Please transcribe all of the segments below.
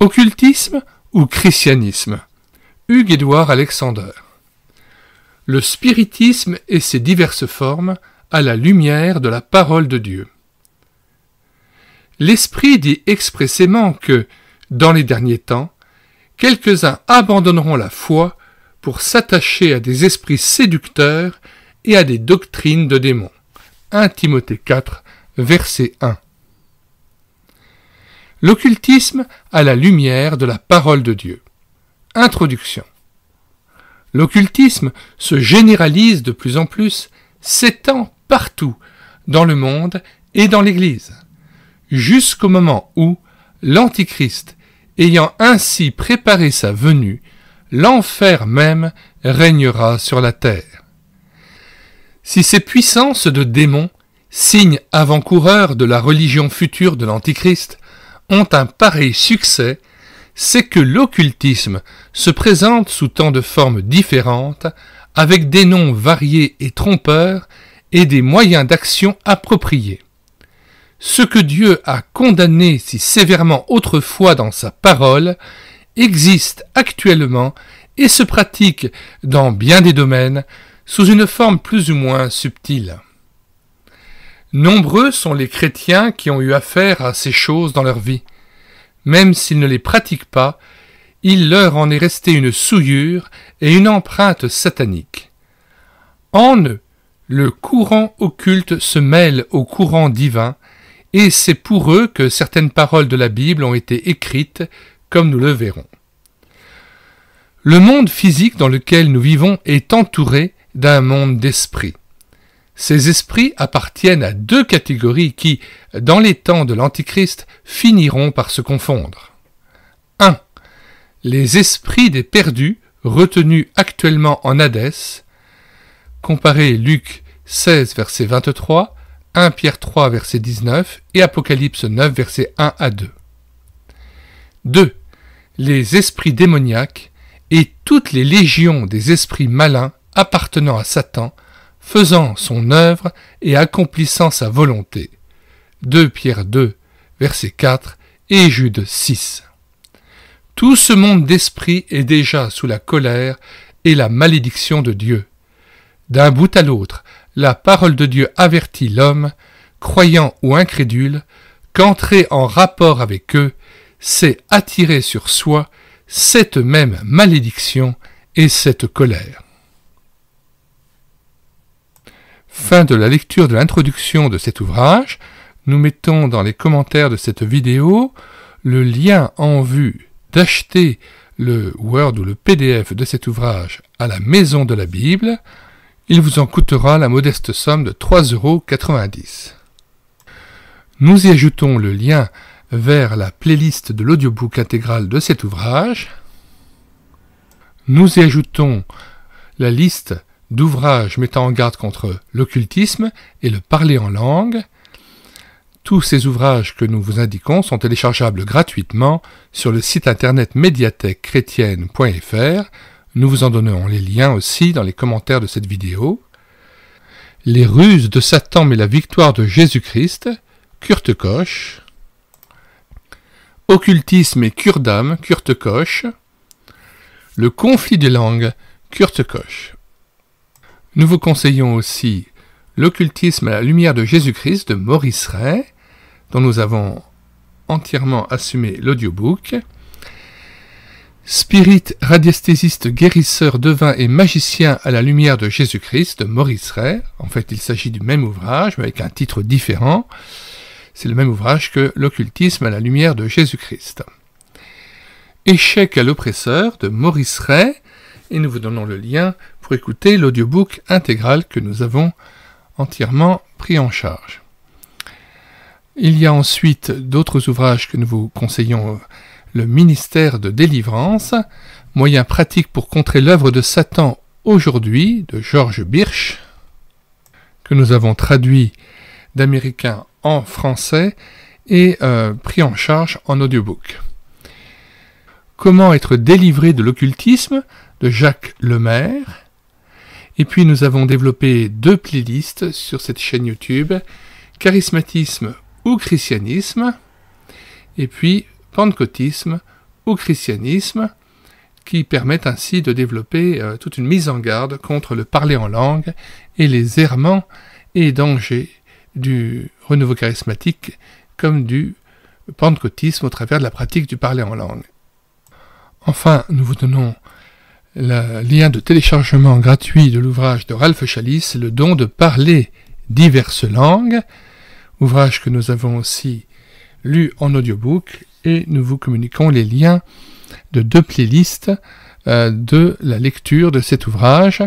Occultisme ou christianisme? Hugues-Édouard Alexander. Le spiritisme et ses diverses formes à la lumière de la parole de Dieu. L'Esprit dit expressément que, dans les derniers temps, quelques-uns abandonneront la foi pour s'attacher à des esprits séducteurs et à des doctrines de démons. 1 Timothée 4, verset 1. L'occultisme à la lumière de la parole de Dieu. Introduction. L'occultisme se généralise de plus en plus, s'étend partout, dans le monde et dans l'Église, jusqu'au moment où l'Antichrist, ayant ainsi préparé sa venue, l'enfer même régnera sur la terre. Si ces puissances de démons, signes avant-coureurs de la religion future de l'Antichrist, ont un pareil succès, c'est que l'occultisme se présente sous tant de formes différentes, avec des noms variés et trompeurs, et des moyens d'action appropriés. Ce que Dieu a condamné si sévèrement autrefois dans sa parole, existe actuellement et se pratique dans bien des domaines, sous une forme plus ou moins subtile. Nombreux sont les chrétiens qui ont eu affaire à ces choses dans leur vie. Même s'ils ne les pratiquent pas, il leur en est resté une souillure et une empreinte satanique. En eux, le courant occulte se mêle au courant divin, et c'est pour eux que certaines paroles de la Bible ont été écrites, comme nous le verrons. Le monde physique dans lequel nous vivons est entouré d'un monde d'esprits. Ces esprits appartiennent à deux catégories qui, dans les temps de l'Antichrist, finiront par se confondre. 1. Les esprits des perdus, retenus actuellement en Hadès. Comparez Luc 16, verset 23, 1 Pierre 3, verset 19 et Apocalypse 9, verset 1 à 2. 2. Les esprits démoniaques et toutes les légions des esprits malins appartenant à Satan, faisant son œuvre et accomplissant sa volonté. 2 Pierre 2, verset 4 et Jude 6. Tout ce monde d'esprit est déjà sous la colère et la malédiction de Dieu. D'un bout à l'autre, la parole de Dieu avertit l'homme, croyant ou incrédule, qu'entrer en rapport avec eux, c'est attirer sur soi cette même malédiction et cette colère. Fin de la lecture de l'introduction de cet ouvrage. Nous mettons dans les commentaires de cette vidéo le lien en vue d'acheter le Word ou le PDF de cet ouvrage à la Maison de la Bible. Il vous en coûtera la modeste somme de 3,90 €. Nous y ajoutons le lien vers la playlist de l'audiobook intégral de cet ouvrage. Nous y ajoutons la liste d'ouvrages mettant en garde contre l'occultisme et le parler en langue. Tous ces ouvrages que nous vous indiquons sont téléchargeables gratuitement sur le site internet médiathèquechrétienne.fr. Nous vous en donnons les liens aussi dans les commentaires de cette vidéo. Les ruses de Satan mais la victoire de Jésus-Christ, Kurt Koch. Occultisme et cure d'âme, Kurt Koch. Le conflit des langues, Kurt Koch. Nous vous conseillons aussi L'occultisme à la lumière de Jésus-Christ de Maurice Ray, dont nous avons entièrement assumé l'audiobook. Spirit, radiesthésiste, guérisseur, devin et magicien à la lumière de Jésus-Christ de Maurice Ray. En fait, il s'agit du même ouvrage, mais avec un titre différent. C'est le même ouvrage que L'occultisme à la lumière de Jésus-Christ. Échec à l'oppresseur de Maurice Ray, et nous vous donnons le lien pour écouter l'audiobook intégral que nous avons entièrement pris en charge. Il y a ensuite d'autres ouvrages que nous vous conseillons. Le ministère de délivrance, moyen pratique pour contrer l'œuvre de Satan aujourd'hui, de George Birch, que nous avons traduit d'américain en français et pris en charge en audiobook. Comment être délivré de l'occultisme de Jacques Lemaire. Et puis nous avons développé 2 playlists sur cette chaîne YouTube, charismatisme ou christianisme, et puis pentecôtisme ou christianisme, qui permettent ainsi de développer toute une mise en garde contre le parler en langue et les errements et dangers du renouveau charismatique comme du pentecôtisme au travers de la pratique du parler en langue. Enfin, nous vous donnons le lien de téléchargement gratuit de l'ouvrage de Ralph Chalice, Le don de parler diverses langues, ouvrage que nous avons aussi lu en audiobook, et nous vous communiquons les liens de 2 playlists de la lecture de cet ouvrage,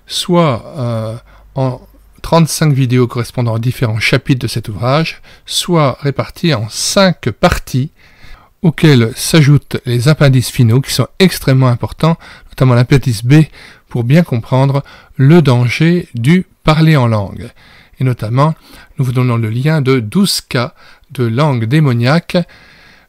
soit en 35 vidéos correspondant aux différents chapitres de cet ouvrage, soit réparties en 5 parties, auxquelles s'ajoutent les appendices finaux qui sont extrêmement importants, notamment l'appendice B, pour bien comprendre le danger du parler en langue. Et notamment, nous vous donnons le lien de 12 cas de langue démoniaque.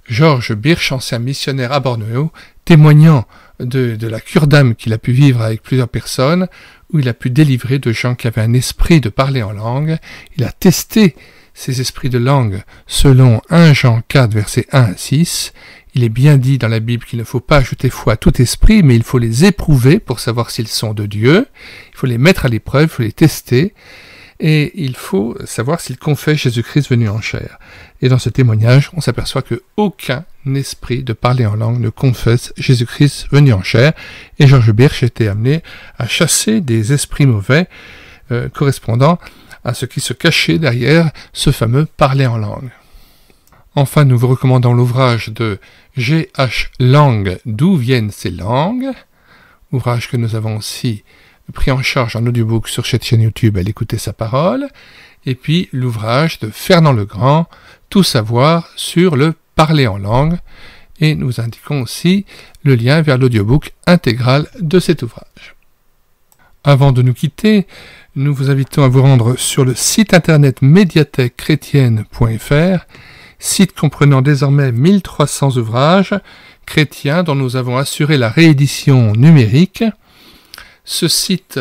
Georges Birch, ancien missionnaire à Bornéo, témoignant de la cure d'âme qu'il a pu vivre avec plusieurs personnes, où il a pu délivrer de gens qui avaient un esprit de parler en langue. Il a testé ces esprits de langue selon 1 Jean 4, versets 1 à 6. Il est bien dit dans la Bible qu'il ne faut pas ajouter foi à tout esprit, mais il faut les éprouver pour savoir s'ils sont de Dieu. Il faut les mettre à l'épreuve, il faut les tester, et il faut savoir s'ils confessent Jésus-Christ venu en chair. Et dans ce témoignage, on s'aperçoit que aucun esprit de parler en langue ne confesse Jésus-Christ venu en chair, et Georges Birch était amené à chasser des esprits mauvais correspondant à ce qui se cachait derrière ce fameux parler en langue. Enfin, nous vous recommandons l'ouvrage de G.H. Lang, D'où viennent ces langues, ouvrage que nous avons aussi pris en charge en audiobook sur cette chaîne YouTube, Elle écoutait sa parole, et puis l'ouvrage de Fernand Legrand, Tout savoir sur le parler en langue, et nous indiquons aussi le lien vers l'audiobook intégral de cet ouvrage. Avant de nous quitter, nous vous invitons à vous rendre sur le site internet médiathèquechrétienne.fr, site comprenant désormais 1300 ouvrages chrétiens dont nous avons assuré la réédition numérique. Ce site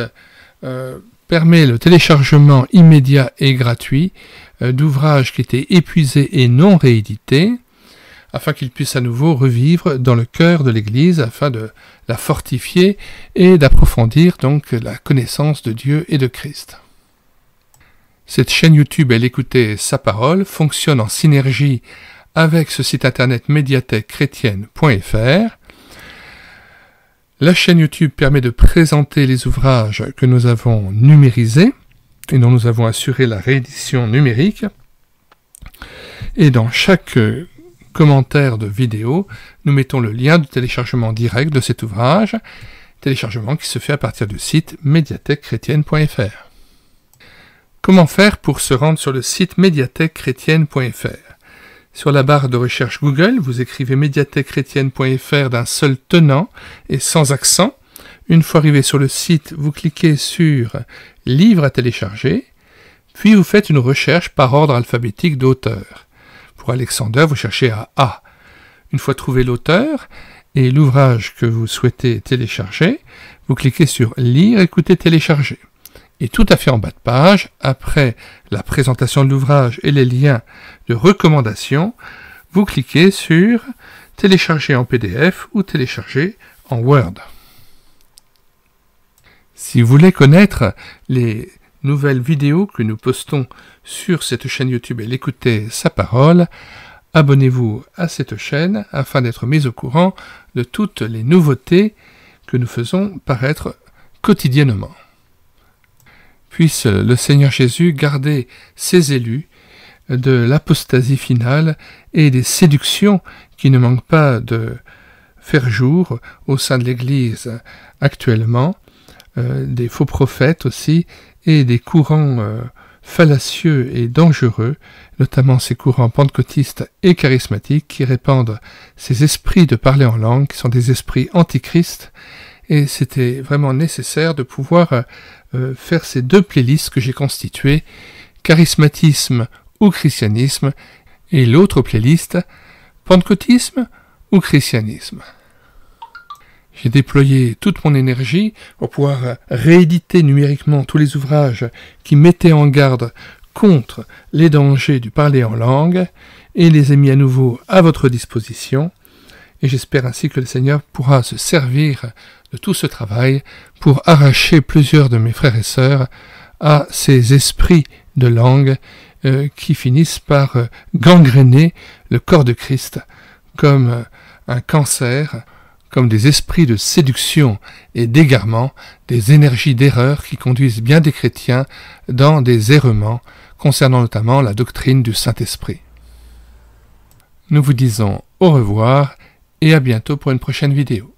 permet le téléchargement immédiat et gratuit d'ouvrages qui étaient épuisés et non réédités, afin qu'ils puissent à nouveau revivre dans le cœur de l'Église, afin de la fortifier et d'approfondir donc la connaissance de Dieu et de Christ. Cette chaîne YouTube, Elle écoutait sa parole, fonctionne en synergie avec ce site internet médiathèquechrétienne.fr. La chaîne YouTube permet de présenter les ouvrages que nous avons numérisés et dont nous avons assuré la réédition numérique. Et dans chaque commentaire de vidéo, nous mettons le lien de téléchargement direct de cet ouvrage, téléchargement qui se fait à partir du site médiathèquechrétienne.fr. Comment faire pour se rendre sur le site médiathèquechrétienne.fr? Sur la barre de recherche Google, vous écrivez médiathèquechrétienne.fr d'un seul tenant et sans accent. Une fois arrivé sur le site, vous cliquez sur « Livre à télécharger », puis vous faites une recherche par ordre alphabétique d'auteur. Pour Alexander, vous cherchez à A. Une fois trouvé l'auteur et l'ouvrage que vous souhaitez télécharger, vous cliquez sur « Lire, écouter, télécharger ». Et tout à fait en bas de page, après la présentation de l'ouvrage et les liens de recommandation, vous cliquez sur « Télécharger en PDF » ou « Télécharger en Word ». Si vous voulez connaître les nouvelles vidéos que nous postons sur cette chaîne YouTube Elle écoutait sa parole, abonnez-vous à cette chaîne afin d'être mis au courant de toutes les nouveautés que nous faisons paraître quotidiennement. Puisse le Seigneur Jésus garder ses élus de l'apostasie finale et des séductions qui ne manquent pas de faire jour au sein de l'Église actuellement, des faux prophètes aussi, et des courants fallacieux et dangereux, notamment ces courants pentecôtistes et charismatiques qui répandent ces esprits de parler en langue, qui sont des esprits antichrist, et c'était vraiment nécessaire de pouvoir faire ces 2 playlists que j'ai constituées, charismatisme ou christianisme, et l'autre playlist, pentecôtisme ou christianisme. J'ai déployé toute mon énergie pour pouvoir rééditer numériquement tous les ouvrages qui mettaient en garde contre les dangers du parler en langue, et les ai mis à nouveau à votre disposition. et j'espère ainsi que le Seigneur pourra se servir de tout ce travail pour arracher plusieurs de mes frères et sœurs à ces esprits de langue qui finissent par gangréner le corps de Christ comme un cancer, comme des esprits de séduction et d'égarement, des énergies d'erreur qui conduisent bien des chrétiens dans des errements concernant notamment la doctrine du Saint-Esprit. Nous vous disons au revoir et à bientôt pour une prochaine vidéo.